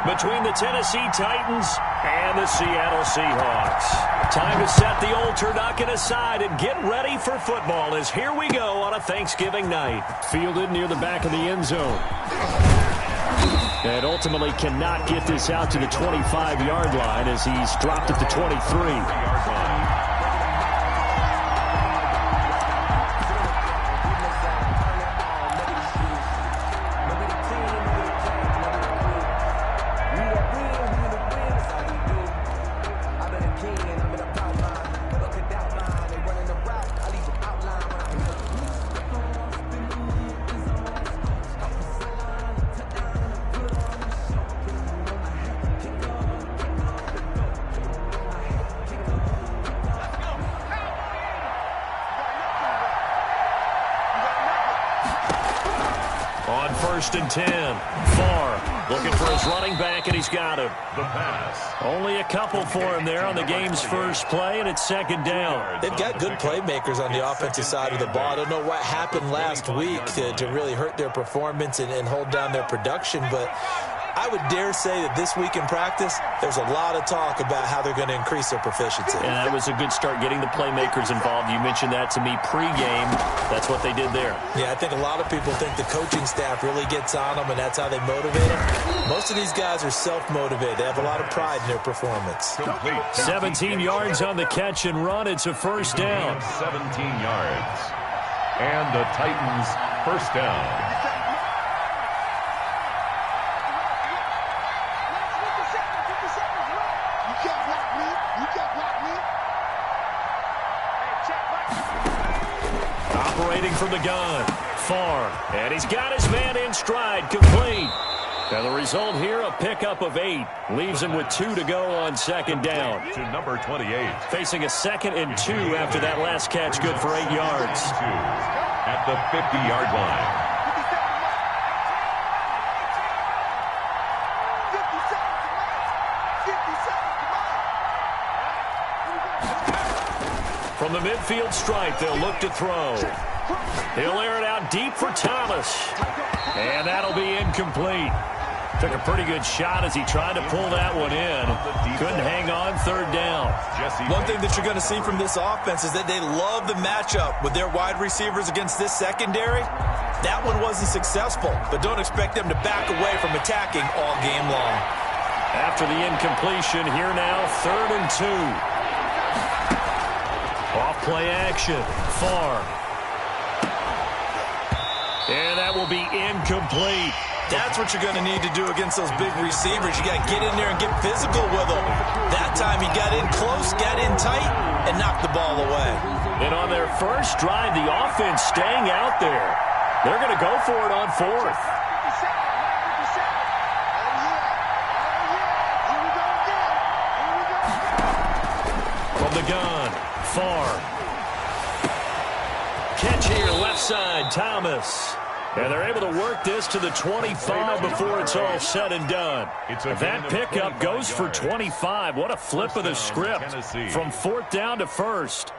between the Tennessee Titans and the Seattle Seahawks. Time to set the old turducken aside and get ready for football as here we go on a Thanksgiving night. Fielded near the back of the end zone. And ultimately cannot get this out to the 25-yard line as he's dropped at the 23-yard line. On 1st and 10, Farr looking for his running back, and he's got him. The pass. Only a couple for him there on the game's first play, and it's 2nd down. They've got good playmakers on the offensive side of the ball. I don't know what happened last week to really hurt their performance and hold down their production, but I would dare say that this week in practice, there's a lot of talk about how they're going to increase their proficiency. And that was a good start, getting the playmakers involved. You mentioned that to me pregame. That's what they did there. Yeah, I think a lot of people think the coaching staff really gets on them, and that's how they motivate them. Most of these guys are self-motivated. They have a lot of pride in their performance. 17 yards on the catch and run. It's a 1st down. 17 yards. And the Titans' 1st down. Operating from the gun, Farr, and he's got his man in stride, complete. And the result here, a pickup of 8. Leaves him with 2 to go on 2nd down. To number 28. Facing a 2nd and 2 after that last catch, good for 8 yards. At the 50-yard line. From the midfield stripe, they'll look to throw. He'll air it out deep for Thomas. And that'll be incomplete. Took a pretty good shot as he tried to pull that one in. Couldn't hang on, 3rd down. One thing that you're going to see from this offense is that they love the matchup with their wide receivers against this secondary. That one wasn't successful, but don't expect them to back away from attacking all game long. After the incompletion, here now, 3rd and 2. Off play action, Farr. And that will be incomplete. That's what you're going to need to do against those big receivers. You got to get in there and get physical with them. That time he got in close, got in tight, and knocked the ball away. And on their first drive, the offense staying out there. They're going to go for it on 4th. From the gun, Farr. Catch here, left side, Thomas. And they're able to work this to the 25 before it's all said and done. That pickup goes for 25. What a flip of the script from 4th down to 1st.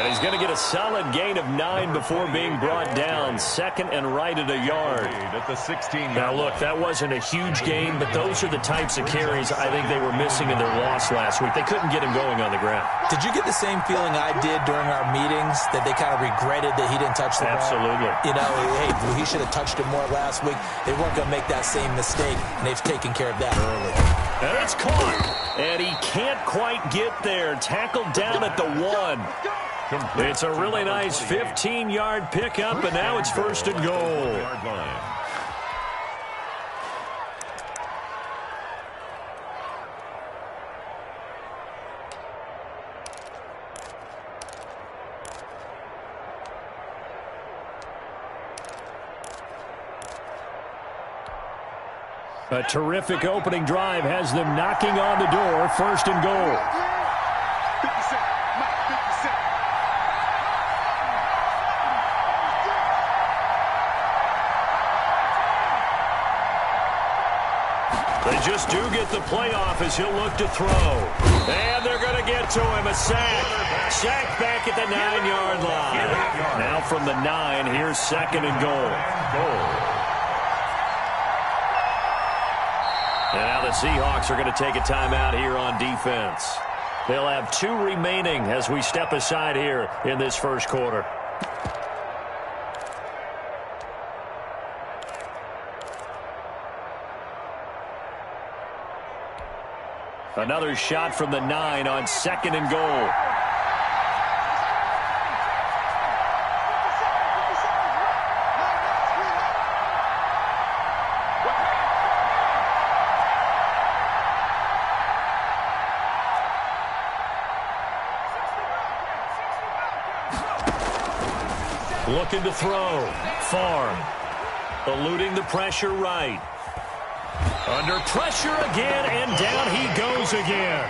He's going to get a solid gain of 9 before being brought down. 2nd and right at a yard. At the 16. Now, look, that wasn't a huge gain, but those are the types of carries I think they were missing in their loss last week. They couldn't get him going on the ground. Did you get the same feeling I did during our meetings, that they kind of regretted that he didn't touch the ball? Absolutely. You know, hey, he should have touched it more last week. They weren't going to make that same mistake, and they've taken care of that early. And it's caught. And he can't quite get there. Tackled down at the 1. It's a really nice 15-yard pickup, and now it's 1st and goal. A terrific opening drive has them knocking on the door. 1st and goal. They just do get the playoff as he'll look to throw. And they're going to get to him. A sack. Sack back at the 9-yard line. Now from the 9, here's 2nd and goal. And now the Seahawks are going to take a timeout here on defense. They'll have 2 remaining as we step aside here in this first quarter. Another shot from the 9 on 2nd and goal. Looking to throw. Farm. Eluding the pressure right. Under pressure again, and down he goes again.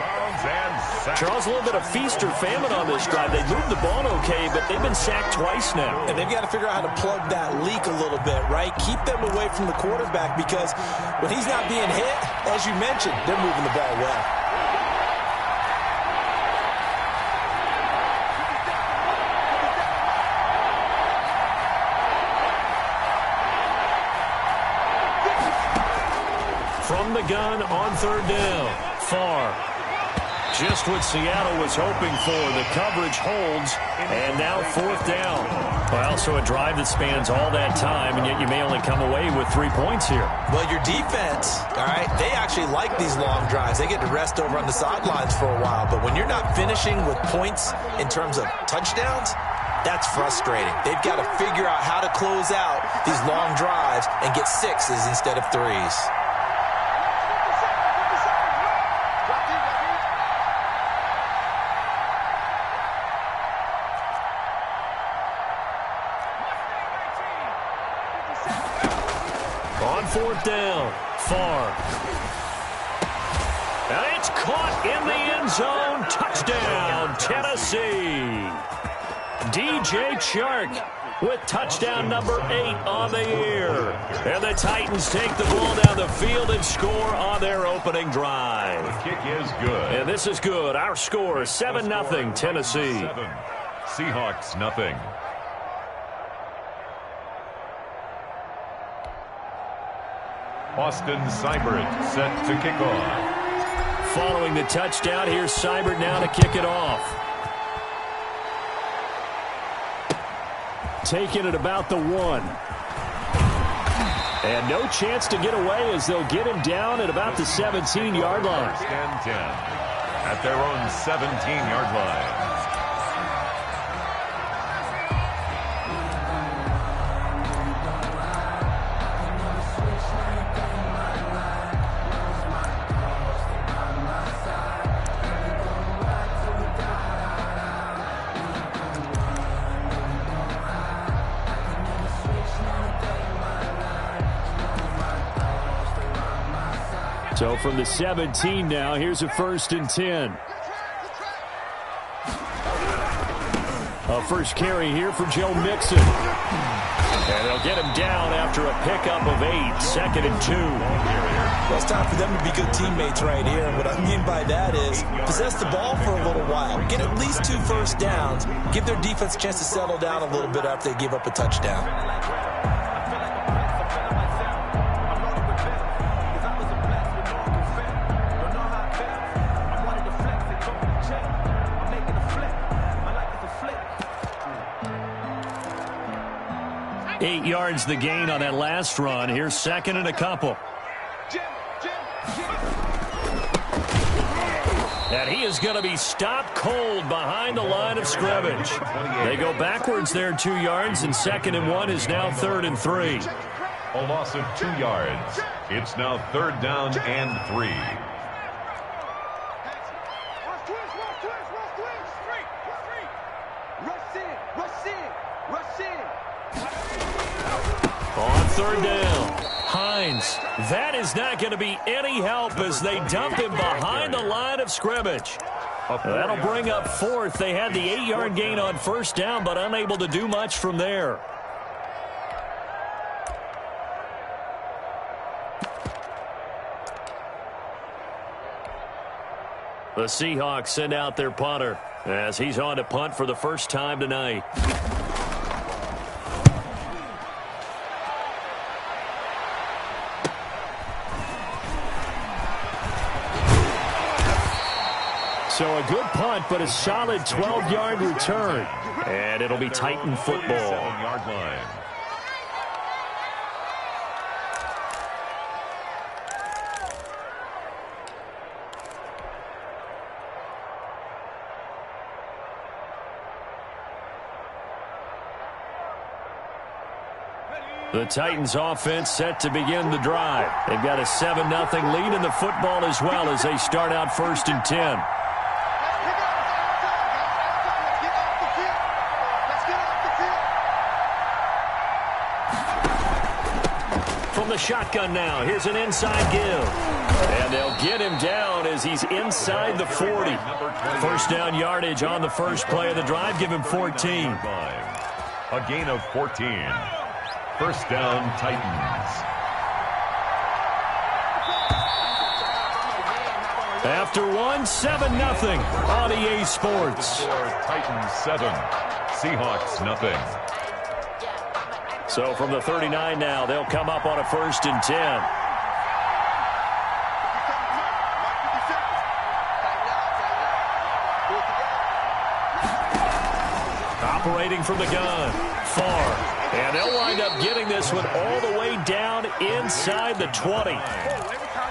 Charles, a little bit of feast or famine on this drive. They moved the ball okay, but they've been sacked twice now. And they've got to figure out how to plug that leak a little bit, right? Keep them away from the quarterback because when he's not being hit, as you mentioned, they're moving the ball well. From the gun on 3rd down. Farr. Just what Seattle was hoping for. The coverage holds, and now 4th down. Well, so a drive that spans all that time, and yet you may only come away with 3 points here. Well, your defense, all right, they actually like these long drives. They get to rest over on the sidelines for a while, but when you're not finishing with points in terms of touchdowns, that's frustrating. They've got to figure out how to close out these long drives and get 6s instead of 3s. On 4th down, Farr. And it's caught in the end zone. Touchdown, Tennessee. DJ Chark with touchdown number 8 on the year. And the Titans take the ball down the field and score on their opening drive. The kick is good. And this is good. Our score, 7-0 Tennessee. 7. Seahawks, nothing. Austin Seibert set to kick off. Following the touchdown, here's Seibert now to kick it off. Taking it about the 1. And no chance to get away as they'll get him down at about the 17-yard line. 1st and 10 at their own 17-yard line. So from the 17 now, here's a 1st and 10. A first carry here for Joe Mixon. And they'll get him down after a pickup of 8, 2nd and 2. Well, it's time for them to be good teammates right here. And what I mean by that is possess the ball for a little while. Get at least 2 first downs. Give their defense a chance to settle down a little bit after they give up a touchdown. 8 yards the gain on that last run. Here's 2nd and a couple. And he is going to be stopped cold behind the line of scrimmage. They go backwards there 2 yards, and 2nd and 1 is now 3rd and 3. A loss of 2 yards. It's now 3rd down and 3. On 3rd down, Hines. That is not going to be any help as they dump him behind the line of scrimmage. That'll bring up 4th. They had the 8-yard gain on 1st down, but unable to do much from there. The Seahawks send out their punter as he's on to punt for the first time tonight. So a good punt, but a solid 12-yard return. And it'll be Titan football. 7-yard line. The Titans offense set to begin the drive. They've got a 7-0 lead in the football as well as they start out 1st and 10. From the shotgun now, here's an inside give. And they'll get him down as he's inside the 40. First down yardage on the first play of the drive, give him 14. A gain of 14. First down, Titans. After one, 7-0 on EA Sports. Titans 7, Seahawks nothing. So from the 39 now, they'll come up on a 1st and 10. Operating from the gun, far. And they'll wind up getting this one all the way down inside the 20.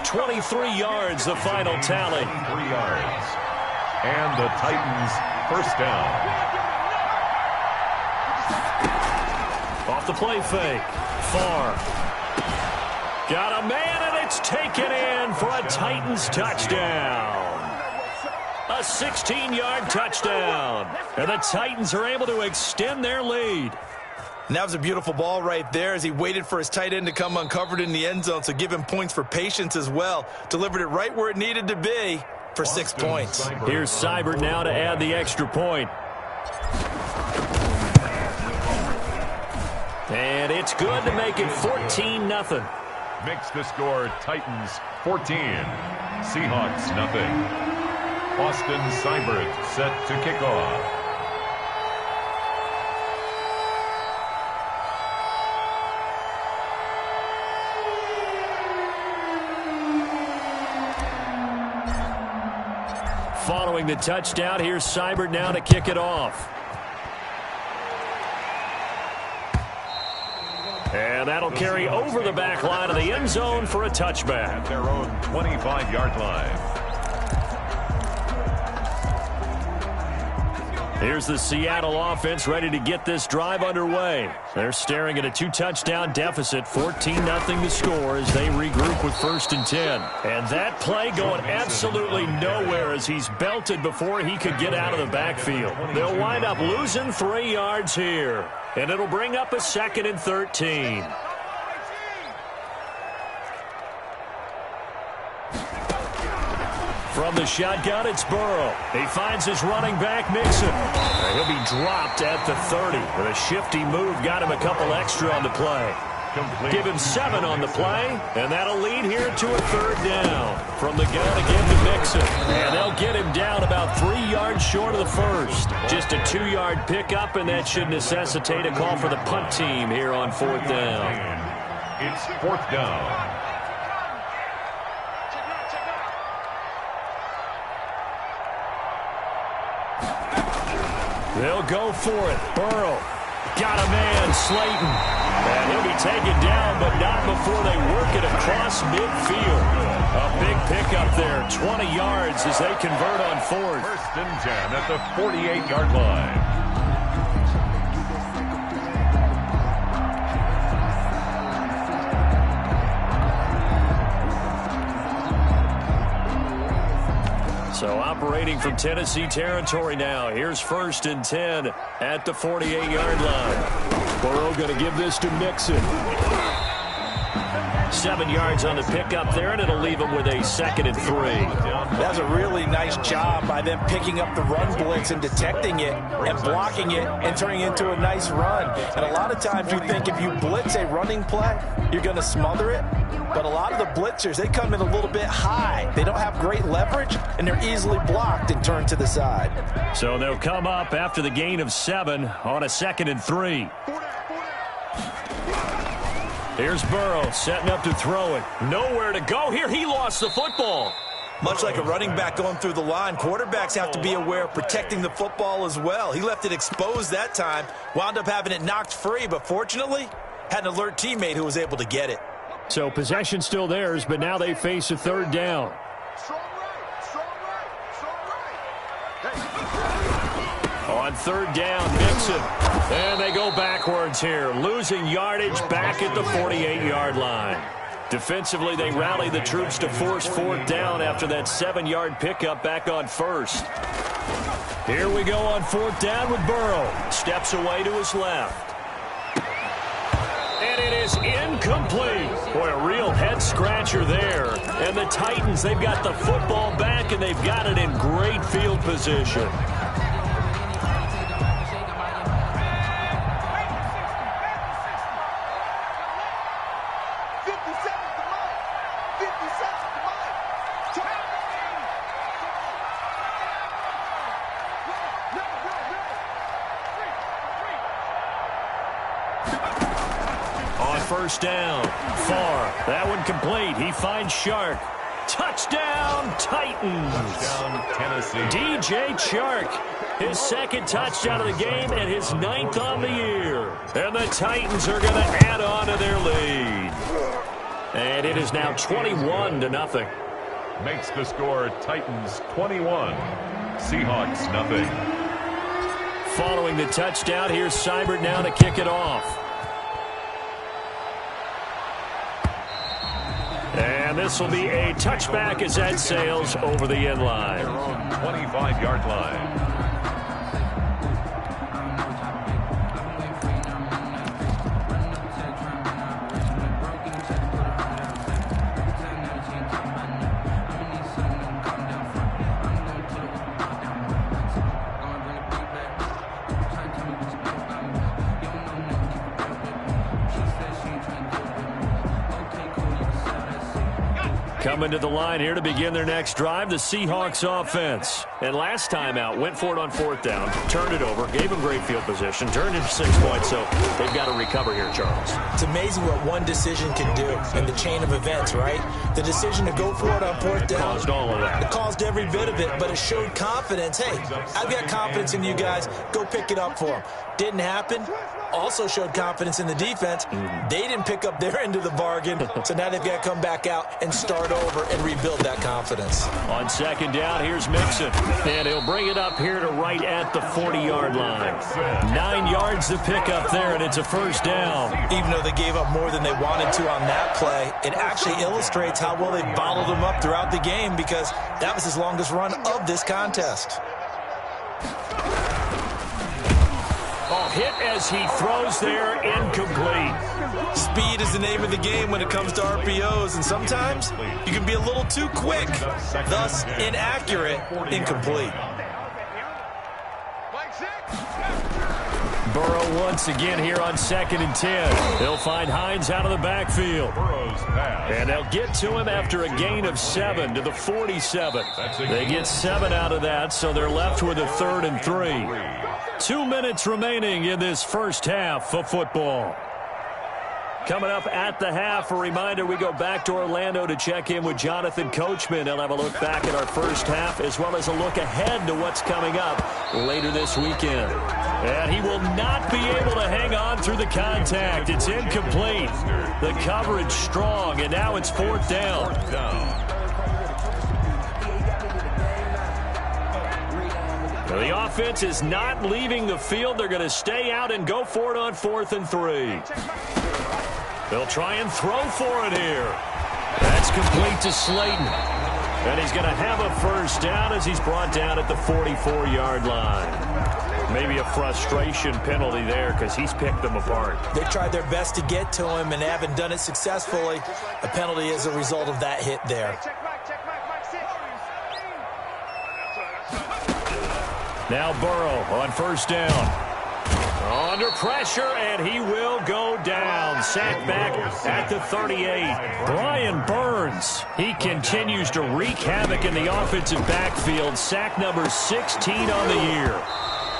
23 yards, the final tally. 3 yards. And the Titans first down. Off the play fake. Far. Got a man, and it's taken in for a Titans touchdown. A 16-yard touchdown. And the Titans are able to extend their lead. And that was a beautiful ball right there as he waited for his tight end to come uncovered in the end zone, so give him points for patience as well. Delivered it right where it needed to be for 6 points. Here's Seibert now to add the extra point. And it's good to make it 14-0. Makes the score Titans 14, Seahawks nothing. Austin Seibert set to kick off. Following the touchdown, here's Seibert now to kick it off. And that'll carry over the back line of the end zone for a touchback. At their own 25-yard line. Here's the Seattle offense ready to get this drive underway. They're staring at a 2-touchdown deficit, 14-0 the score as they regroup with 1st and 10. And that play going absolutely nowhere as he's belted before he could get out of the backfield. They'll wind up losing 3 yards here, and it'll bring up a 2nd and 13. From the shotgun, it's Burrow. He finds his running back, Mixon. He'll be dropped at the 30. With a shifty move, got him a couple extra on the play. Give him 7 on the play, and that'll lead here to a 3rd down. From the gun again to Mixon. And they'll get him down about 3 yards short of the first. Just a 2-yard pickup, and that should necessitate a call for the punt team here on 4th down. It's 4th down. They'll go for it. Burrow. Got a man, Slayton. And he'll be taken down, but not before they work it across midfield. A big pickup there, 20 yards as they convert on 4th. 1st and 10 at the 48-yard line. So operating from Tennessee territory now. Here's 1st and 10 at the 48-yard line. Burrow going to give this to Mixon. 7 yards on the pickup there, and it'll leave them with a 2nd and 3. That's a really nice job by them picking up the run blitz and detecting it and blocking it and turning it into a nice run. And a lot of times you think if you blitz a running play, you're going to smother it. But a lot of the blitzers, they come in a little bit high. They don't have great leverage, and they're easily blocked and turned to the side. So they'll come up after the gain of 7 on a 2nd and 3. Here's Burrow setting up to throw it. Nowhere to go here. He lost the football. Much like a running back going through the line, quarterbacks have to be aware of protecting the football as well. He left it exposed that time, wound up having it knocked free, but fortunately, had an alert teammate who was able to get it. So possession still theirs, but now they face a 3rd down. On 3rd down, Mixon. And they go backwards here, losing yardage back at the 48-yard line. Defensively, they rally the troops to force 4th down after that 7-yard pickup back on 1st. Here we go on 4th down with Burrow. Steps away to his left. And it is incomplete. Boy, a real head-scratcher there. And the Titans, they've got the football back, and they've got it in great field position. First down. Far. That one complete. He finds Shark. Touchdown, Titans. Touchdown, Tennessee. DJ Chark. His 2nd touchdown of the game and his 9th on the year. And the Titans are going to add on to their lead. And it is now 21-0. Makes the score Titans 21. Seahawks nothing. Following the touchdown, here's Seibert now to kick it off. And this will be a touchback as that sails over the end line. 25-yard line. Coming to the line here to begin their next drive, the Seahawks offense. And last time out, went for it on 4th down, turned it over, gave them great field position, turned it for 6 points, so they've got to recover here, Charles. It's amazing what one decision can do in the chain of events, right? The decision to go for it on 4th down. Caused all of that. It caused every bit of it, but it showed confidence. Hey, I've got confidence in you guys. Go pick it up for them. Didn't happen. Also showed confidence in the defense. They didn't pick up their end of the bargain, so now they've got to come back out and start over and rebuild that confidence. On 2nd down, here's Mixon. And he'll bring it up here to right at the 40-yard line. 9 yards to pick up there, and it's a 1st down. Even though they gave up more than they wanted to on that play, it actually illustrates how well they bottled them up throughout the game because that was his longest run of this contest. Hit as he throws there, incomplete. Speed is the name of the game when it comes to RPOs, and sometimes you can be a little too quick, thus inaccurate, incomplete. Burrow once again here on 2nd and 10. They'll find Hines out of the backfield. And they'll get to him after a gain of 7 to the 47. They get 7 out of that, so they're left with a 3rd and 3. 2 minutes remaining in this first half of football. Coming up at the half, a reminder, we go back to Orlando to check in with Jonathan Coachman. He'll have a look back at our first half as well as a look ahead to what's coming up later this weekend. And he will not be able to hang on through the contact. It's incomplete. The coverage strong, and now it's 4th down. The offense is not leaving the field. They're going to stay out and go for it on 4th and 3. They'll try and throw for it here. That's complete to Slayton. And he's going to have a 1st down as he's brought down at the 44-yard line. maybe a frustration penalty there because he's picked them apart. They tried their best to get to him and haven't done it successfully. A penalty is a result of that hit there. Now Burrow on first down. Under pressure, and he will go down. Sacked back at the 38. Brian Burns, he continues to wreak havoc in the offensive backfield. Sack number 16 on the year.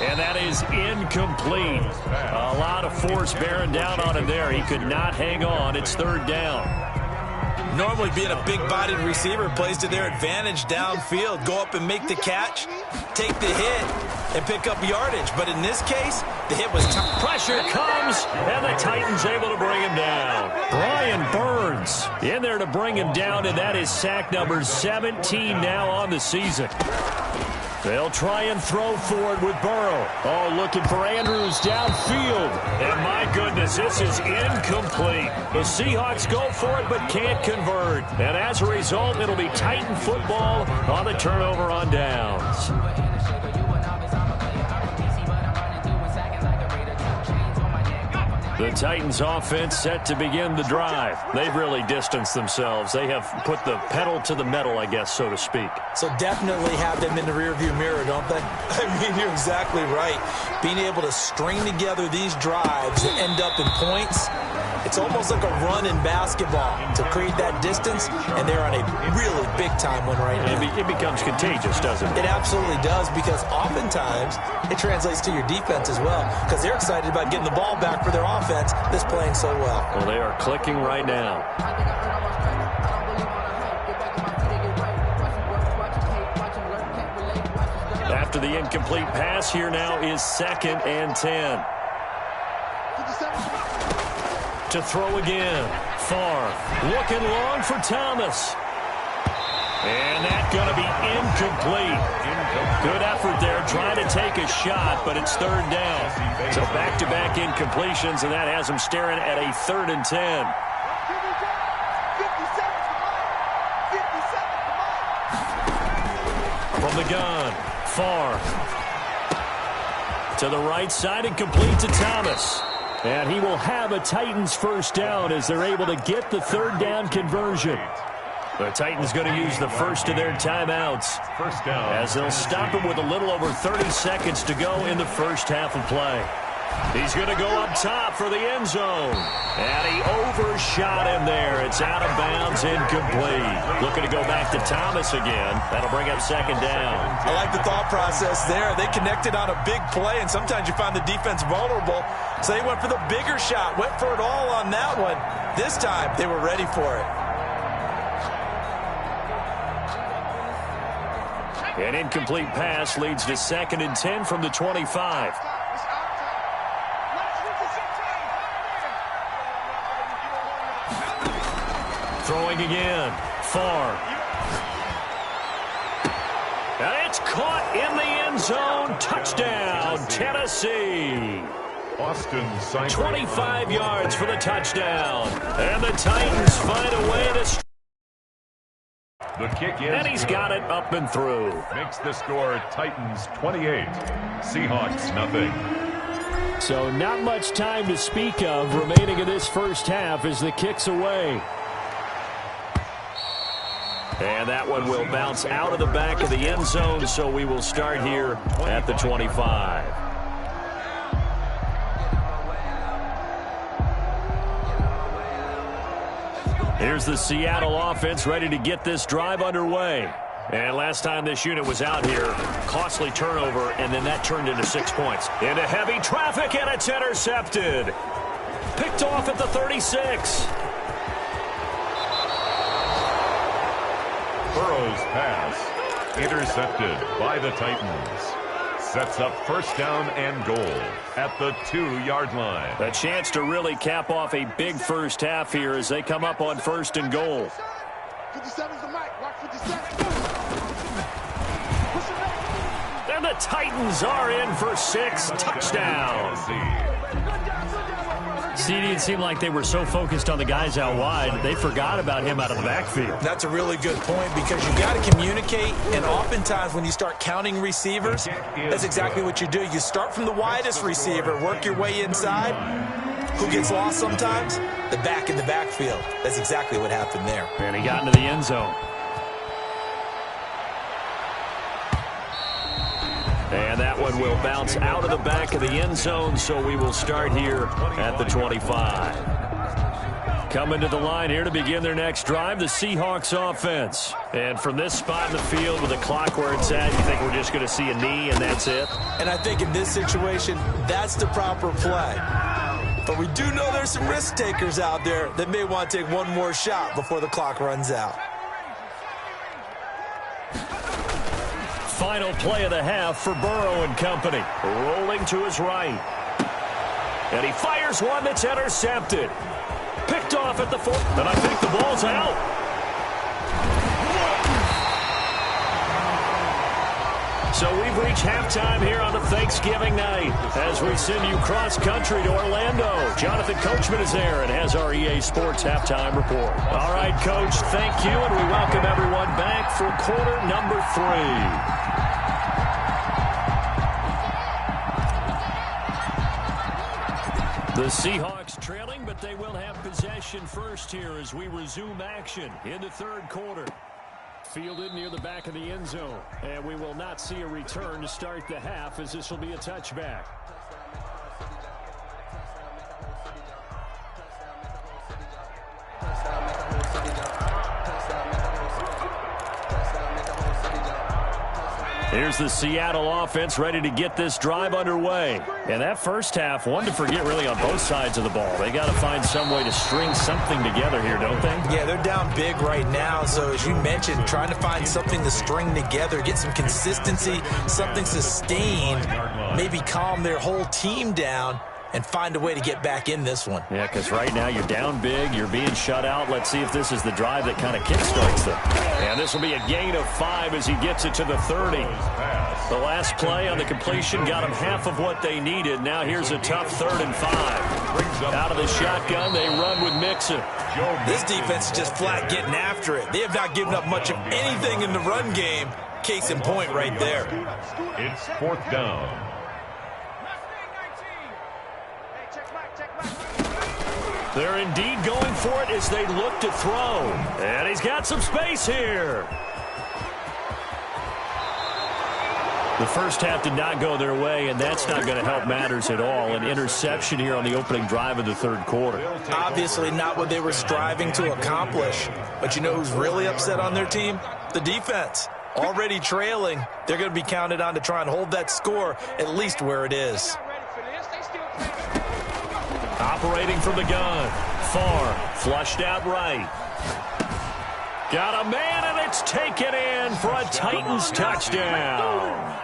And that is incomplete. A lot of force bearing down on him there. He could not hang on. It's third down. Normally being a big-bodied receiver plays to their advantage downfield. Go up and make the catch, take the hit, and pick up yardage. But in this case, the hit was tough. Pressure comes, and the Titans able to bring him down. Brian Burns in there to bring him down, and that is sack number 17 now on the season. They'll try and throw forward with Burrow. Oh, looking for Andrews downfield. And my goodness, this is incomplete. The Seahawks go for it but can't convert. And as a result, it'll be Titan football on the turnover on downs. The Titans offense set to begin the drive. They've really distanced themselves. They have put the pedal to the metal, I guess, so to speak. So definitely have them in the rearview mirror, don't they? I mean, you're exactly right. Being able to string together these drives that end up in points, it's almost like a run in basketball to create that distance, and they're on a really big-time one right now. It becomes contagious, doesn't it? It absolutely does, because oftentimes it translates to your defense as well, because they're excited about getting the ball back for their offense that's playing so well. Well, they are clicking right now. After the incomplete pass, here now is 2nd and 10. To throw again. Far. Looking long for Thomas. And that's going to be incomplete. Good effort there, trying to take a shot, but it's third down. So back-to-back incompletions, and that has him staring at a 3rd and 10. From the gun, Far. To the right side and complete to Thomas. And he will have a Titans first down as they're able to get the third down conversion. The Titans going to use the first of their timeouts First down, as they'll stop him with a little over 30 seconds to go in the first half of play. He's going to go up top for the end zone. And he overshot him there. It's out of bounds, incomplete. Looking to go back to Thomas again. That'll bring up 2nd down. I like the thought process there. They connected on a big play, and sometimes you find the defense vulnerable. So they went for the bigger shot, went for it all on that one. This time, they were ready for it. An incomplete pass leads to 2nd and 10 from the 25. Throwing again. Far. And it's caught in the end zone. Touchdown, Tennessee. Austin Seibert. 25 yards for the touchdown. And the Titans find a way to... The kick is And he's good. got it up and through. Makes the score Titans 28, Seahawks nothing. So not much time to speak of remaining in this first half as the kick's away. And that one will bounce out of the back of the end zone, so we will start here at the 25. Here's the Seattle offense ready to get this drive underway. And last time this unit was out here, costly turnover, and then that turned into 6 points. Into heavy traffic, and it's intercepted. Picked off at the 36. Burrow's pass intercepted by the Titans. Sets up first down and goal at the 2-yard line. A chance to really cap off a big first half here as they come up on 1st and goal. 57's the mic. Watch 57. And the Titans are in for 6 touchdowns. Tennessee. CD, it seemed like they were so focused on the guys out wide, they forgot about him out of the backfield. That's a really good point because you got to communicate, and oftentimes when you start counting receivers, that's exactly what you do. You start from the widest receiver, work your way inside. Who gets lost sometimes? The back in the backfield. That's exactly what happened there. And he got into the end zone. And that one will bounce out of the back of the end zone, so we will start here at the 25. Coming to the line here to begin their next drive, the Seahawks offense. And from this spot in the field with the clock where it's at, you think we're just going to see a knee and that's it? And I think in this situation, that's the proper play. But we do know there's some risk takers out there that may want to take one more shot before the clock runs out. Final play of the half for Burrow and company. Rolling to his right. And he fires one that's intercepted. Picked off at the 4. And I think the ball's out. So we've reached halftime here on a Thanksgiving night as we send you cross-country to Orlando. Jonathan Coachman is there and has our EA Sports halftime report. All right, Coach, thank you, and we welcome everyone back for quarter number 3. The Seahawks trailing, but they will have possession first here as we resume action in the third quarter. Fielded near the back of the end zone, and we will not see a return to start the half as this will be a touchback. Here's the Seattle offense ready to get this drive underway. And that first half, one to forget really on both sides of the ball. They got to find some way to string something together here, don't they? Yeah, they're down big right now. So as you mentioned, trying to find something to string together, get some consistency, something sustained, maybe calm their whole team down and find a way to get back in this one. Yeah, because right now you're down big, you're being shut out. Let's see if this is the drive that kind of kickstarts them. And this will be a gain of 5 as he gets it to the 30. The last play on the completion got them half of what they needed. Now here's a tough 3rd and 5. Out of the shotgun, they run with Mixon. This defense is just flat getting after it. They have not given up much of anything in the run game. Case in point right there. It's 4th down. They're indeed going for it as they look to throw. And he's got some space here. The first half did not go their way, and that's not going to help matters at all. An interception here on the opening drive of the third quarter. Obviously not what they were striving to accomplish. But you know who's really upset on their team? The defense. Already trailing. They're going to be counted on to try and hold that score at least where it is. Operating from the gun. Far. Flushed out right. Got a man, and it's taken in for a Titans touchdown.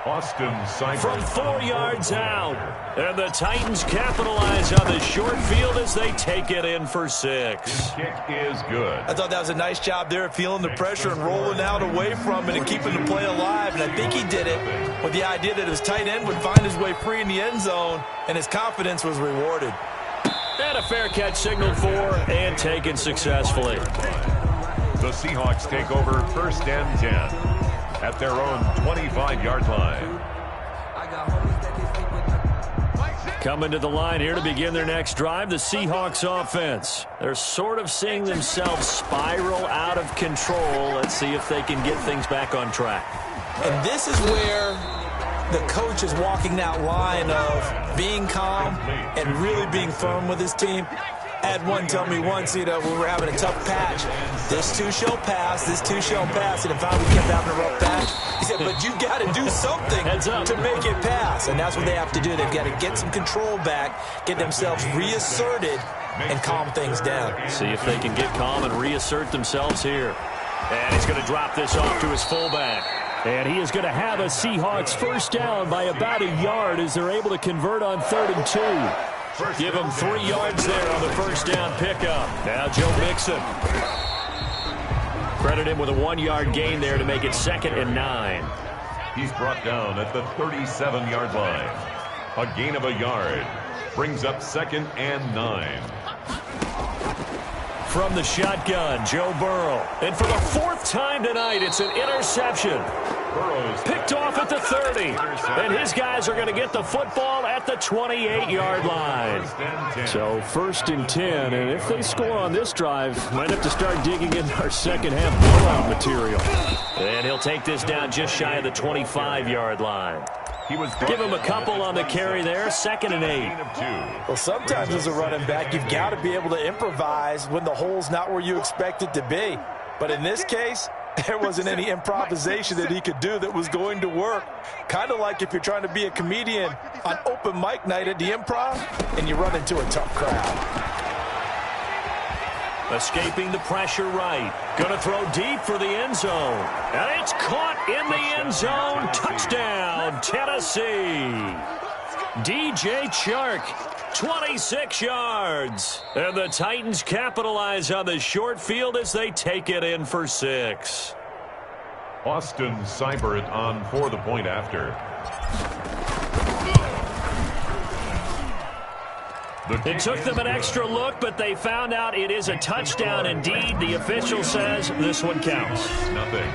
Austin Seibert From 4 yards out. And the Titans capitalize on the short field as they take it in for 6. His kick is good. I thought that was a nice job there, feeling the pressure and rolling out away from it and keeping the play alive. And I think he did it with the idea that his tight end would find his way free in the end zone, and his confidence was rewarded. And a fair catch signaled for and taken successfully. The Seahawks take over 1st and 10 at their own 25-yard line. Coming to the line here to begin their next drive, the Seahawks offense. They're sort of seeing themselves spiral out of control. Let's see if they can get things back on track. And this is where the coach is walking that line of being calm and really being firm with his team. I had one tell me once, when we were having a tough patch, this too shall pass, this too shall pass, and if I kept having a rough patch, he said, but you got to do something to make it pass, and that's what they have to do. They've got to get some control back, get themselves reasserted, and calm things down. See if they can get calm and reassert themselves here. And he's going to drop this off to his fullback. And he is going to have a Seahawks first down by about a yard as they're able to convert on 3rd and 2. Give him 3 yards there on the first down pickup. Now Joe Mixon. Credit him with a 1-yard gain there to make it 2nd and 9. He's brought down at the 37-yard line. A gain of a yard. Brings up 2nd and 9. From the shotgun, Joe Burrow. And for the 4th time tonight, it's an interception. Picked off at the 30. And his guys are going to get the football at the 28-yard line. So 1st and 10. And if they score on this drive, might have to start digging in our second-half blowout material. And he'll take this down just shy of the 25-yard line. Give him a couple on the carry there. 2nd and 8. Well, sometimes as a running back, you've got to be able to improvise when the hole's not where you expect it to be. But in this case, there wasn't any improvisation that he could do that was going to work. Kind of like if you're trying to be a comedian on open mic night at the Improv and you run into a tough crowd. Escaping the pressure right. Going to throw deep for the end zone. And it's caught in the end zone. Touchdown, Tennessee. DJ Chark, 26 yards. And the Titans capitalize on the short field as they take it in for 6. Austin Seibert on for the point after. It took them an extra look, but they found out it is a touchdown indeed. The official says this one counts. Nothing.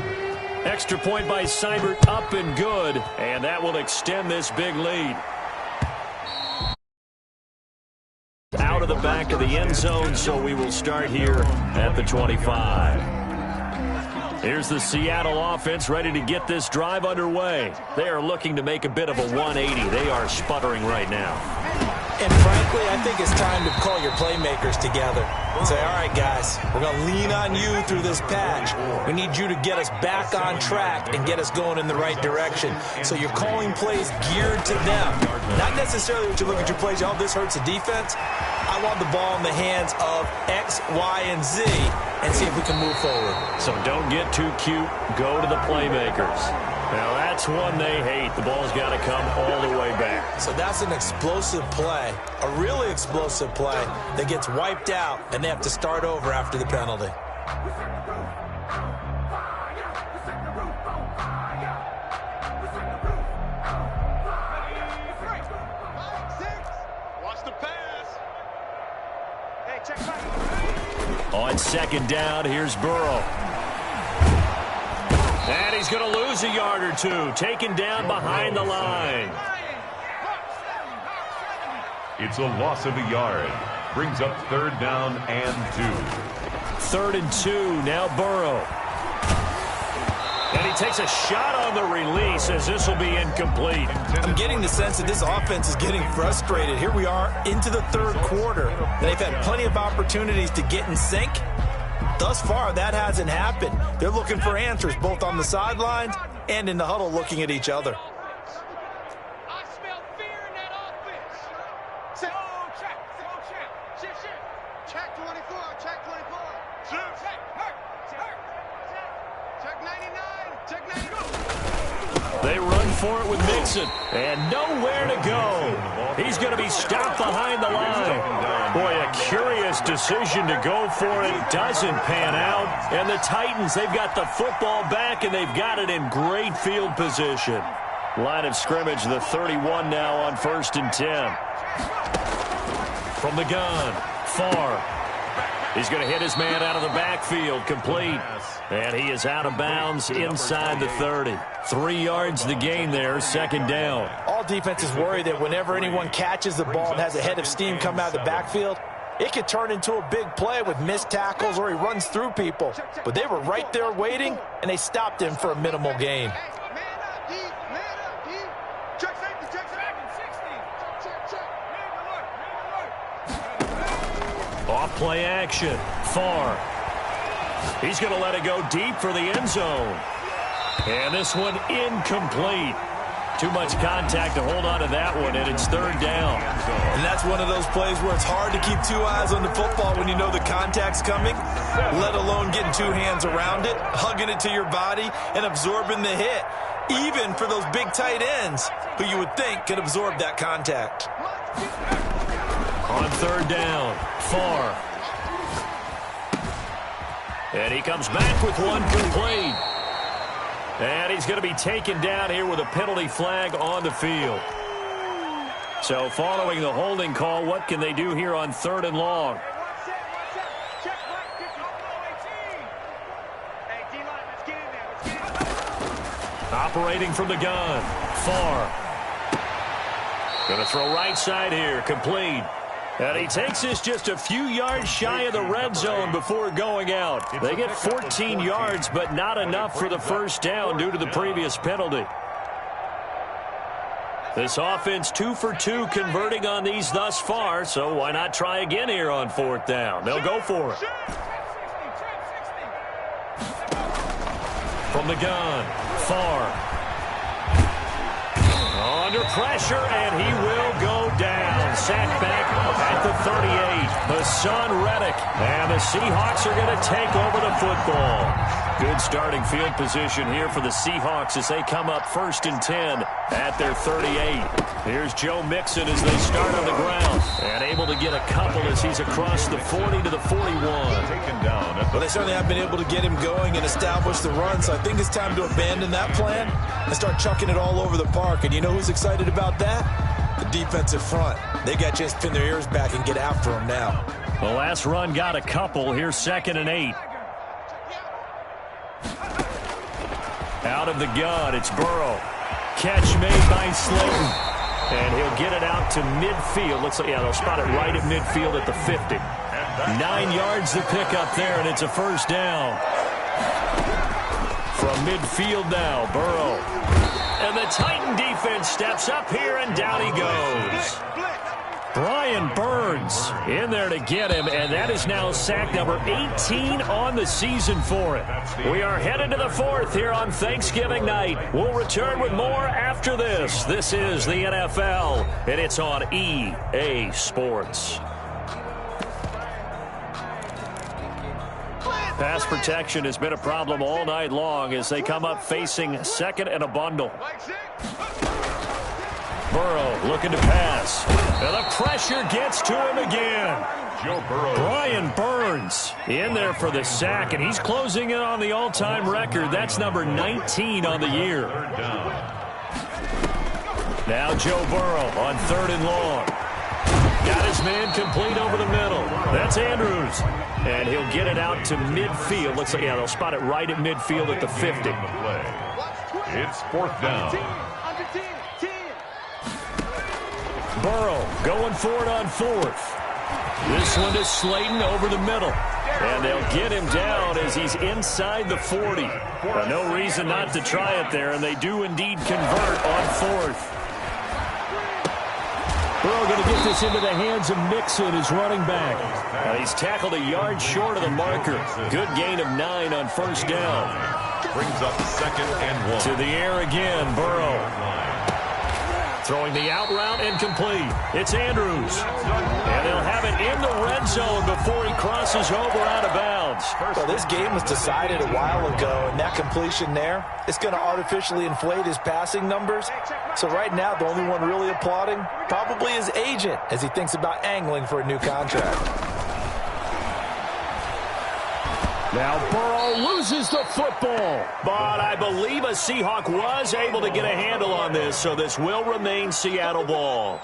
Extra point by Seibert, up and good, and that will extend this big lead. Out of the back of the end zone, so we will start here at the 25. Here's the Seattle offense ready to get this drive underway. They are looking to make a bit of a 180. They are sputtering right now. And frankly, I think it's time to call your playmakers together and say, all right, guys, we're going to lean on you through this patch. We need you to get us back on track and get us going in the right direction. So you're calling plays geared to them. Not necessarily what you look at your plays, oh, this hurts the defense. I want the ball in the hands of X, Y, and Z and see if we can move forward. So don't get too cute. Go to the playmakers. Now, that's one they hate. The ball's got to come all the way back. So that's an explosive play, a really explosive play that gets wiped out, and they have to start over after the penalty. Watch the pass. Hey, check back. On 2nd down, here's Burrow. And he's going to lose a yard or two, taken down behind the line. It's a loss of a yard. Brings up 3rd down and 2. 3rd and 2, now Burrow. And he takes a shot on the release as this will be incomplete. I'm getting the sense that this offense is getting frustrated. Here we are into the 3rd quarter. They've had plenty of opportunities to get in sync. Thus far, that hasn't happened. They're looking for answers both on the sidelines and in the huddle looking at each other. I smell fear in that offense. Say, oh, check. Shift. Check 24. Check 24. Shift. Check 99. Check 99. They run for it with Mixon. And nowhere to go. He's going to be stopped behind the line. Boy, a curious decision to go for it. Doesn't pan out. And the Titans, they've got the football back, and they've got it in great field position. Line of scrimmage, the 31 now on 1st and 10. From the gun, far. He's going to hit his man out of the backfield, complete. And he is out of bounds inside the 30. 3 yards the gain there, 2nd down. All defenses worry that whenever anyone catches the ball and has a head of steam come out of the backfield, it could turn into a big play with missed tackles or he runs through people. But they were right there waiting, and they stopped him for a minimal gain. Man up, D. Man up, D. Check safety. Check safety. Check. Off play action, far. He's going to let it go deep for the end zone. And this one incomplete. Too much contact to hold on to that one, and it's 3rd down. And that's one of those plays where it's hard to keep 2 eyes on the football when you know the contact's coming, let alone getting 2 hands around it, hugging it to your body, and absorbing the hit, even for those big tight ends who you would think could absorb that contact. On 3rd down, far. And he comes back with one complete. And he's going to be taken down here with a penalty flag on the field. So following the holding call, what can they do here on 3rd and long? Operating from the gun. Far. Going to throw right side here. Complete. And he takes this just a few yards shy of the red zone before going out. They get 14 yards, but not enough for the first down due to the previous penalty. This offense 2 for 2 converting on these thus far, so why not try again here on 4th down? They'll go for it. From the gun, Far. Under pressure, and he will go down. Sacked back at the 38. Hassan Reddick. And the Seahawks are going to take over the football. Good starting field position here for the Seahawks as they come up 1st and 10 at their 38. Here's Joe Mixon as they start on the ground. And able to get a couple as he's across the 40 to the 41. Taken down. Well, they certainly have been able to get him going and establish the run, so I think it's time to abandon that plan and start chucking it all over the park. And you know who's excited about that? The defensive front. They got a chance to pin their ears back and get after him now. The last run got a couple. Here's 2nd and 8. Out of the gun, it's Burrow. Catch made by Slayton. And he'll get it out to midfield. Looks like, yeah, they'll spot it right at midfield at the 50. 9 yards to pick up there, and it's a first down. From midfield now, Burrow. And the Titan defense steps up here, and down he goes. Brian Burns in there to get him, and that is now sack number 18 on the season for it. We are headed to the 4th here on Thanksgiving night. We'll return with more after this. This is the NFL, and it's on EA Sports. Pass protection has been a problem all night long as they come up facing 2nd and a bundle. Burrow looking to pass. And the pressure gets to him again. Joe Burrow. Brian Burns in there for the sack, and he's closing in on the all-time record. That's number 19 on the year. Now Joe Burrow on 3rd and long. Got his man complete over the middle. That's Andrews. And he'll get it out to midfield. Looks like, yeah, they'll spot it right at midfield at the 50. It's 4th down. Burrow going for it on 4th. This one to Slayton over the middle. And they'll get him down as he's inside the 40. No reason not to try it there, and they do indeed convert on 4th. Burrow going to get this into the hands of Mixon, his running back. He's tackled a yard short of the marker. Good gain of 9 on 1st down. Brings up 2nd and 1. To the air again, Burrow. Throwing the out route and complete. It's Andrews. And they'll have it in the red zone before he crosses over out of bounds. Well, this game was decided a while ago, and that completion there, it's going to artificially inflate his passing numbers. So right now, the only one really applauding probably his agent as he thinks about angling for a new contract. Now Burrow loses the football, but I believe a Seahawk was able to get a handle on this, so this will remain Seattle ball.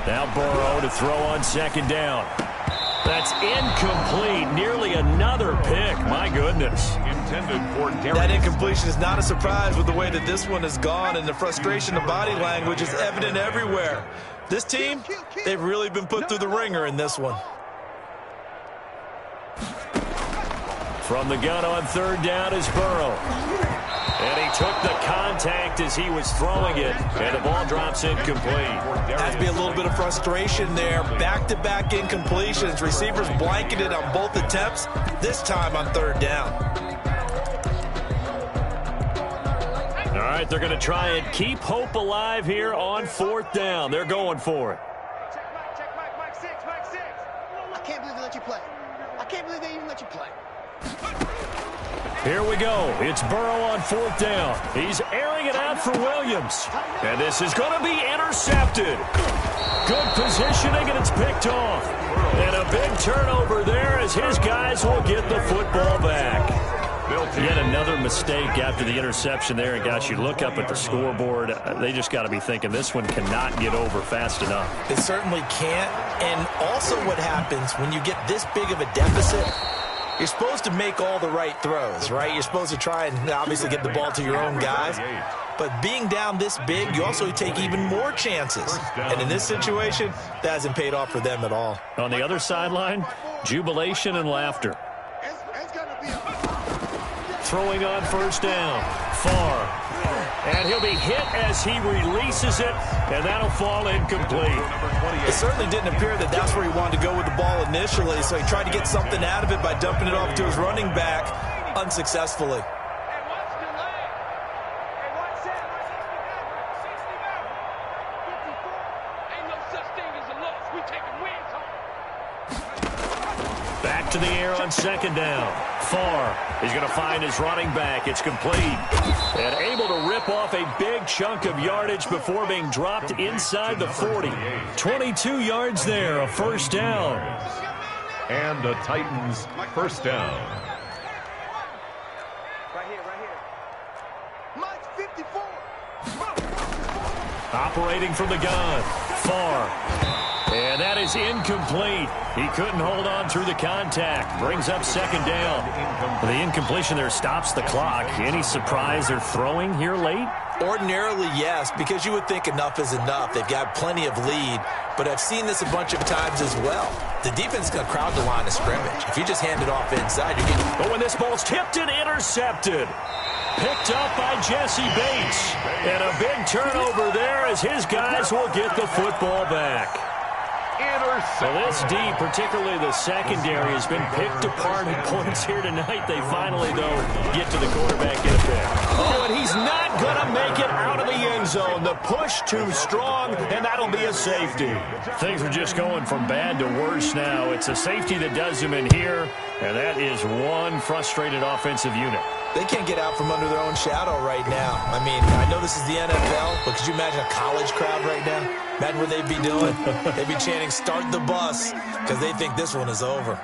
Now Burrow to throw on 2nd down. That's incomplete. Nearly another pick. My goodness. Intended for that incompletion is not a surprise with the way that this one has gone, and the frustration of body language is evident everywhere. This team, they've really been put through the ringer in this one. From the gun on 3rd down is Burrow. And he took the contact as he was throwing it, and the ball drops incomplete. Has to be a little bit of frustration there. Back-to-back incompletions. Receivers blanketed on both attempts, this time on 3rd down. All right, they're going to try and keep hope alive here on 4th down. They're going for it. Check, Mike 6. I can't believe they let you play. I can't believe they even let you play. Here we go. It's Burrow on 4th down. He's airing it out for Williams. And this is going to be intercepted. Good positioning, and it's picked off. And a big turnover there as his guys will get the football back. another mistake after the interception there. And, gosh, you look up at the scoreboard, they just got to be thinking this one cannot get over fast enough. It certainly can't. And also what happens when you get this big of a deficit, you're supposed to make all the right throws, right? You're supposed to try and obviously get the ball to your own guys. But being down this big, you also take even more chances. And in this situation, that hasn't paid off for them at all. On the other sideline, jubilation and laughter. Throwing on first down. Far. And he'll be hit as he releases it, and that'll fall incomplete. It certainly didn't appear that that's where he wanted to go with the ball initially, so he tried to get something out of it by dumping it off to his running back unsuccessfully. Back to the air on second down. Far. He's going to find his running back. It's complete. And able to rip off a big chunk of yardage before being dropped inside the 40. 22 yards there, a first down. And the Titans first down. Right here. Mike's 54. Operating from the gun. Far. And that is incomplete. He couldn't hold on through the contact. Brings up second down. The incompletion there stops the clock. Any surprise they're throwing here late? Ordinarily, yes, because you would think enough is enough. They've got plenty of lead, but I've seen this a bunch of times as well. The defense is going to crowd the line of scrimmage. If you just hand it off inside, you're getting... But when this ball's tipped and intercepted. Picked up by Jesse Bates. And a big turnover there as his guys will get the football back. So this D, particularly the secondary, has been picked apart at points here tonight. They finally, though, get to the quarterback in a pick. Oh, and he's not going to make it out of the end zone. The push too strong, and that'll be a safety. Things are just going from bad to worse now. It's a safety that does him in here, and that is one frustrated offensive unit. They can't get out from under their own shadow right now. I mean, I know this is the NFL, but could you imagine a college crowd right now? Imagine what they'd be doing. They'd be chanting, "Start the bus," because they think this one is over.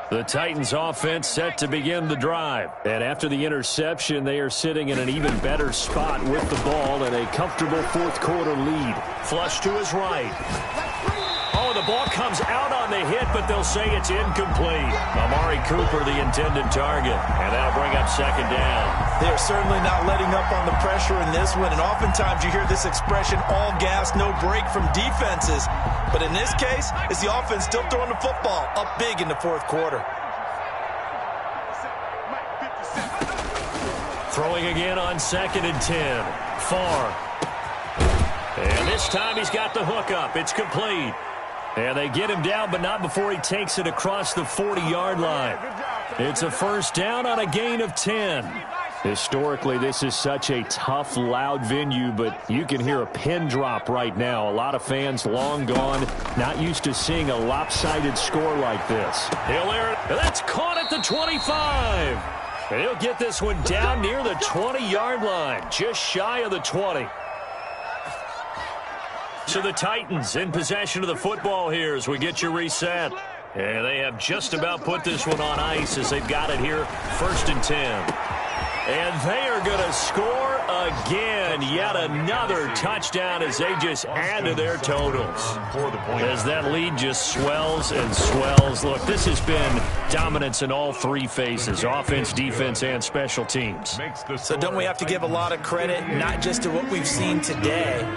The Titans offense set to begin the drive. And after the interception, they are sitting in an even better spot with the ball and a comfortable fourth quarter lead. Flush to his right. Oh, the ball comes out on the hit, but they'll say it's incomplete. Amari Cooper, the intended target. And that'll bring up second down. They're certainly not letting up on the pressure in this one. And oftentimes you hear this expression, all gas, no break from defenses. But in this case, it's the offense still throwing the football up big in the fourth quarter. Throwing again on 2nd and 10. Far. And this time he's got the hook up. It's complete. And they get him down, but not before he takes it across the 40-yard line. It's a first down on a gain of 10. Historically, this is such a tough, loud venue, but you can hear a pin drop right now. A lot of fans long gone, not used to seeing a lopsided score like this. He'll air it. That's caught at the 25. And he'll get this one down near the 20-yard line, just shy of the 20. So the Titans in possession of the football here as we get you reset. And they have just about put this one on ice as they've got it here, 1st and 10. And they are going to score again. Yet another touchdown as they just add to their totals. As that lead just swells and swells. Look, this has been dominance in all three phases, offense, defense, and special teams. So don't we have to give a lot of credit, not just to what we've seen today,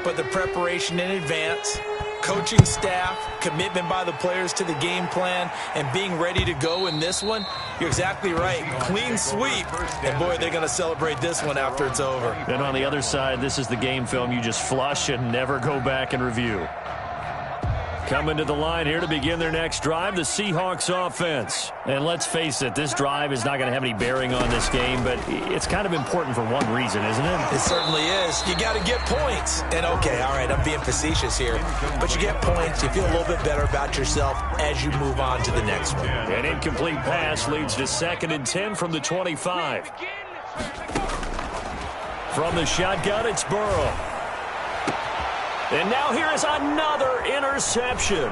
but the preparation in advance, coaching staff, commitment by the players to the game plan, and being ready to go in this one? You're exactly right. Clean sweep. And, boy, they're going to celebrate this one after it's over. And on the other side, this is the game film you just flush and never go back and review. Coming to the line here to begin their next drive, the Seahawks offense. And let's face it, this drive is not going to have any bearing on this game, but it's kind of important for one reason, isn't it? It certainly is. You got to get points. And, okay, all right, I'm being facetious here, but you get points, you feel a little bit better about yourself as you move on to the next one. An incomplete pass leads to 2nd and 10 from the 25. From the shotgun, it's Burrow. And now here is another interception.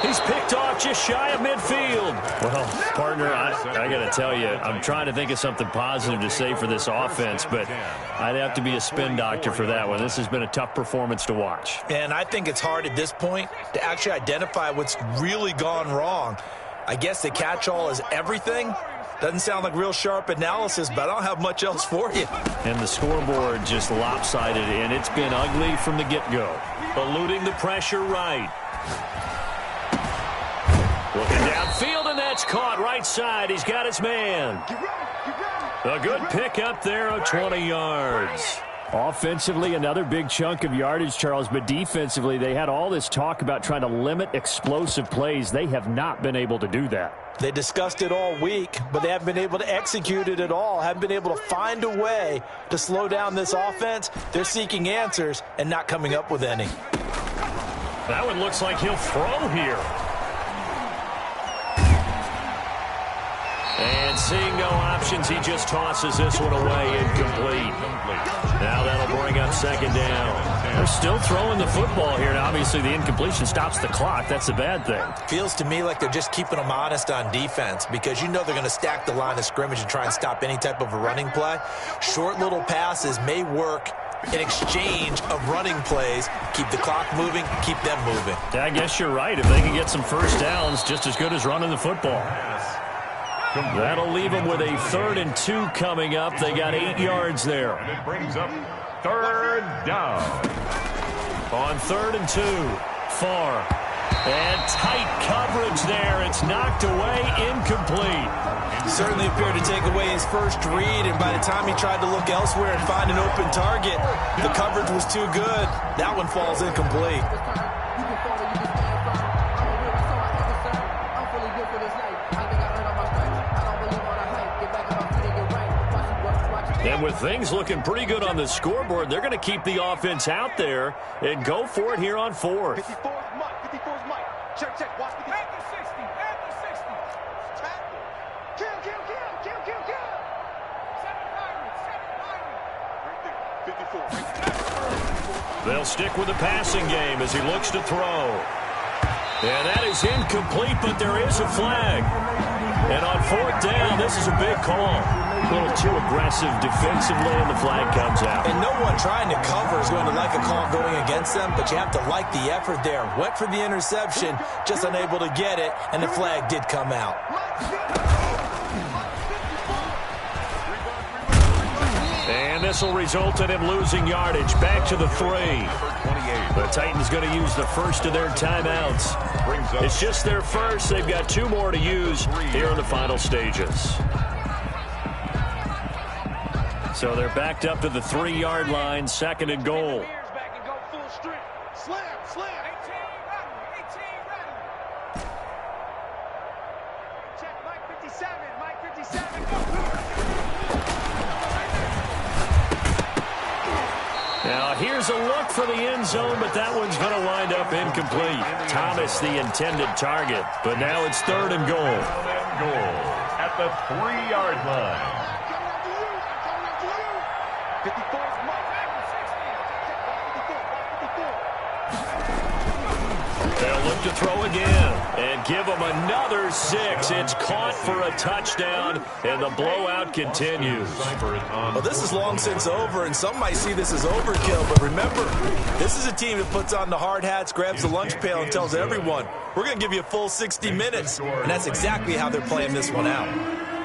He's picked off just shy of midfield. Well, partner, I got to tell you, I'm trying to think of something positive to say for this offense, but I'd have to be a spin doctor for that one. This has been a tough performance to watch. And I think it's hard at this point to actually identify what's really gone wrong. I guess the catch-all is everything. Doesn't sound like real sharp analysis, but I don't have much else for you. And the scoreboard just lopsided, and it's been ugly from the get-go. Eluding the pressure right. Looking downfield, and that's caught right side. He's got his man. A good pick up there of 20 yards. Offensively, another big chunk of yardage, Charles, but defensively, they had all this talk about trying to limit explosive plays. They have not been able to do that. They discussed it all week, but they haven't been able to execute it at all, haven't been able to find a way to slow down this offense. They're seeking answers and not coming up with any. That one looks like he'll throw here. And seeing no options, he just tosses this one away, incomplete. Now that'll bring up second down. They're still throwing the football here. Now, obviously, the incompletion stops the clock. That's a bad thing. Feels to me like they're just keeping them honest on defense because you know they're going to stack the line of scrimmage and try and stop any type of a running play. Short little passes may work in exchange of running plays. Keep the clock moving, keep them moving. Yeah, I guess you're right. If they can get some first downs, just as good as running the football. That'll leave them with a 3rd and 2 coming up. They got 8 yards there. And it brings up 3rd down. On 3rd and 2, far. And tight coverage there. It's knocked away, incomplete. Certainly appeared to take away his first read, and by the time he tried to look elsewhere and find an open target, the coverage was too good. That one falls incomplete. And with things looking pretty good on the scoreboard, they're going to keep the offense out there and go for it here on 4th. 54's Mike. 54's Mike. Check, check. Watch the at the 60. At the 60. Tackle. Kill, kill, kill, kill, kill, kill. 7 Pirates. 7 Pirates. Right there. 54. They'll stick with the passing game as he looks to throw. And that is incomplete, but there is a flag. And on 4th down, this is a big call. A little too aggressive defensively, and the flag comes out. And no one trying to cover is going to like a call going against them, but you have to like the effort there. Went for the interception, just unable to get it, and the flag did come out. And this will result in him losing yardage. Back to the 3. The Titans going to use the first of their timeouts. It's just their first. They've got 2 more to use here in the final stages. So they're backed up to the 3-yard line, 2nd and goal. Slam, slam. 18 ready. Check Mike 57. Mike 57. Now here's a look for the end zone, but that one's going to wind up incomplete. Thomas the intended target, but now it's 3rd and goal. At the 3-yard line. 54's Mike. They'll look to throw again and give them another 6. It's caught for a touchdown, and the blowout continues. Well, this is long since over, and some might see this as overkill, but remember, this is a team that puts on the hard hats, grabs the lunch pail, and tells everyone, we're going to give you a full 60 minutes, and that's exactly how they're playing this one out.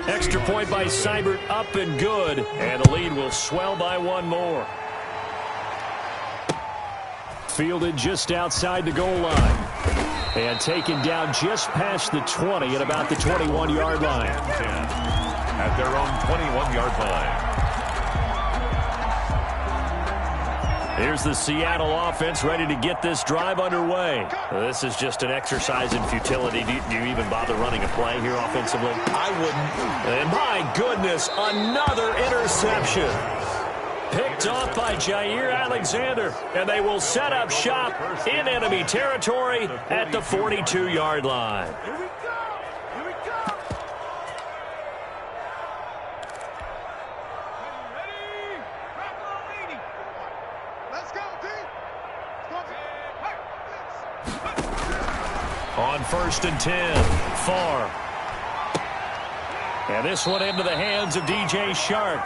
Extra point by Seibert, up and good, and the lead will swell by 1 more. Fielded just outside the goal line. And taken down just past the 20 at about the 21-yard line. At their own 21-yard line. Here's the Seattle offense ready to get this drive underway. This is just an exercise in futility. Do you even bother running a play here offensively? I wouldn't. And my goodness, another interception. Picked off by Jair Alexander, and they will set up shop in enemy territory at the 42-yard line. Here we go. Here we go. Ready. On 1st and 10, far. And this one into the hands of DJ Shark.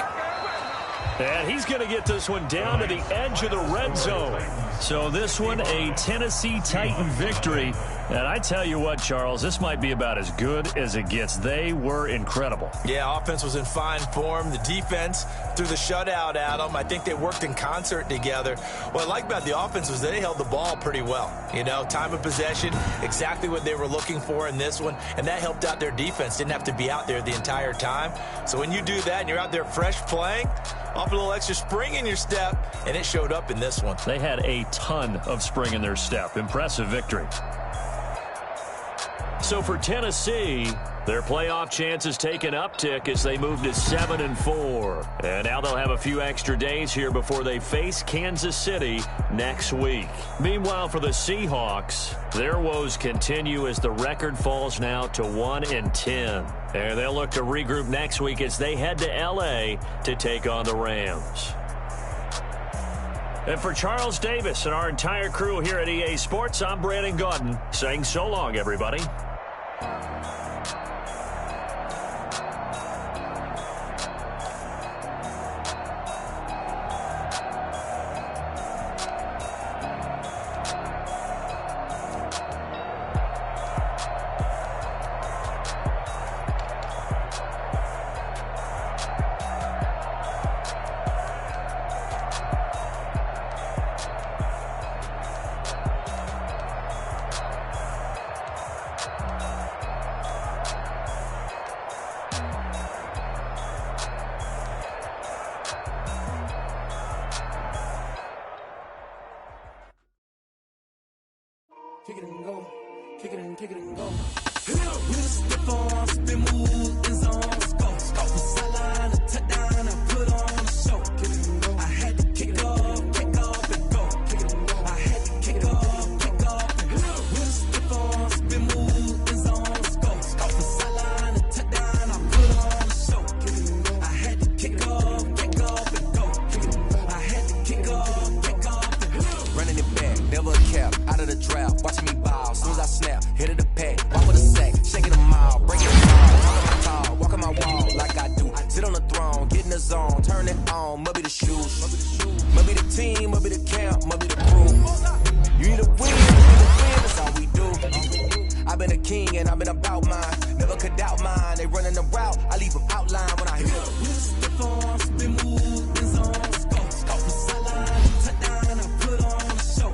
And he's going to get this one down to the edge of the red zone. So this one, a Tennessee Titan victory. And I tell you what, Charles, this might be about as good as it gets. They were incredible. Yeah, offense was in fine form. The defense threw the shutout at them. I think they worked in concert together. What I like about the offense was they held the ball pretty well. You know, time of possession, exactly what they were looking for in this one. And that helped out their defense. Didn't have to be out there the entire time. So when you do that and you're out there fresh playing, off a little extra spring in your step, and it showed up in this one. They had a ton of spring in their step. Impressive victory. So for Tennessee, their playoff chances take an uptick as they move to 7-4. And now they'll have a few extra days here before they face Kansas City next week. Meanwhile, for the Seahawks, their woes continue as the record falls now to 1-10. And they'll look to regroup next week as they head to L.A. to take on the Rams. And for Charles Davis and our entire crew here at EA Sports, I'm Brandon Gaudin saying so long, everybody. Kick it and go. Kick it and kick it and go. With a stiff arm, spin move, in zone, go. From sideline to touchdown, I put on a show. Kick it and go. I had to kick off and go. Kick it and go. I had to kick off and go. With a stiff arm, spin move, in zone, go. From sideline to touchdown, I put on a show. Kick it and go. I had to kick off and go. Kick it and go. I had to kick off and go. Running it back, never a cap, out of the draft. Watching me ball, soon as I snap, hit of the pack, walk with a sack, shaking them all, breaking them all, walking my wall like I do. Sit on the throne, get in the zone, turn it on, must be the shoes, must be the team, must be the camp, must be the crew. You need a win, that's all we do. I've been a king and I've been about mine, never could doubt mine. They running the route, I leave them outline when I hit them. With a stiff arm, spin move, in zone, go from sideline, touchdown, I put on a show.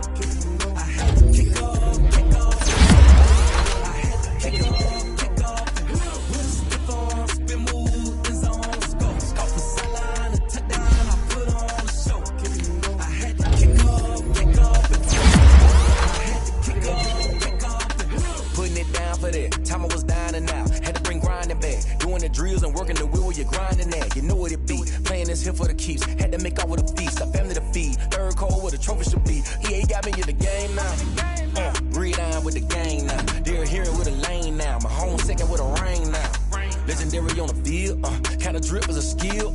I had to kick off. Time I was dying and out, had to bring grinding back. Doing the drills and working the wheel where you're grinding at. You know what it be, playing this here for the keeps. Had to make out with a feast, a family to feed. Third cold where the trophy should be. EA got me in the game now. Breed on with the game now. They're here with a lane now. My home second with a rain now. Legendary on the field, kinda drip is a skill,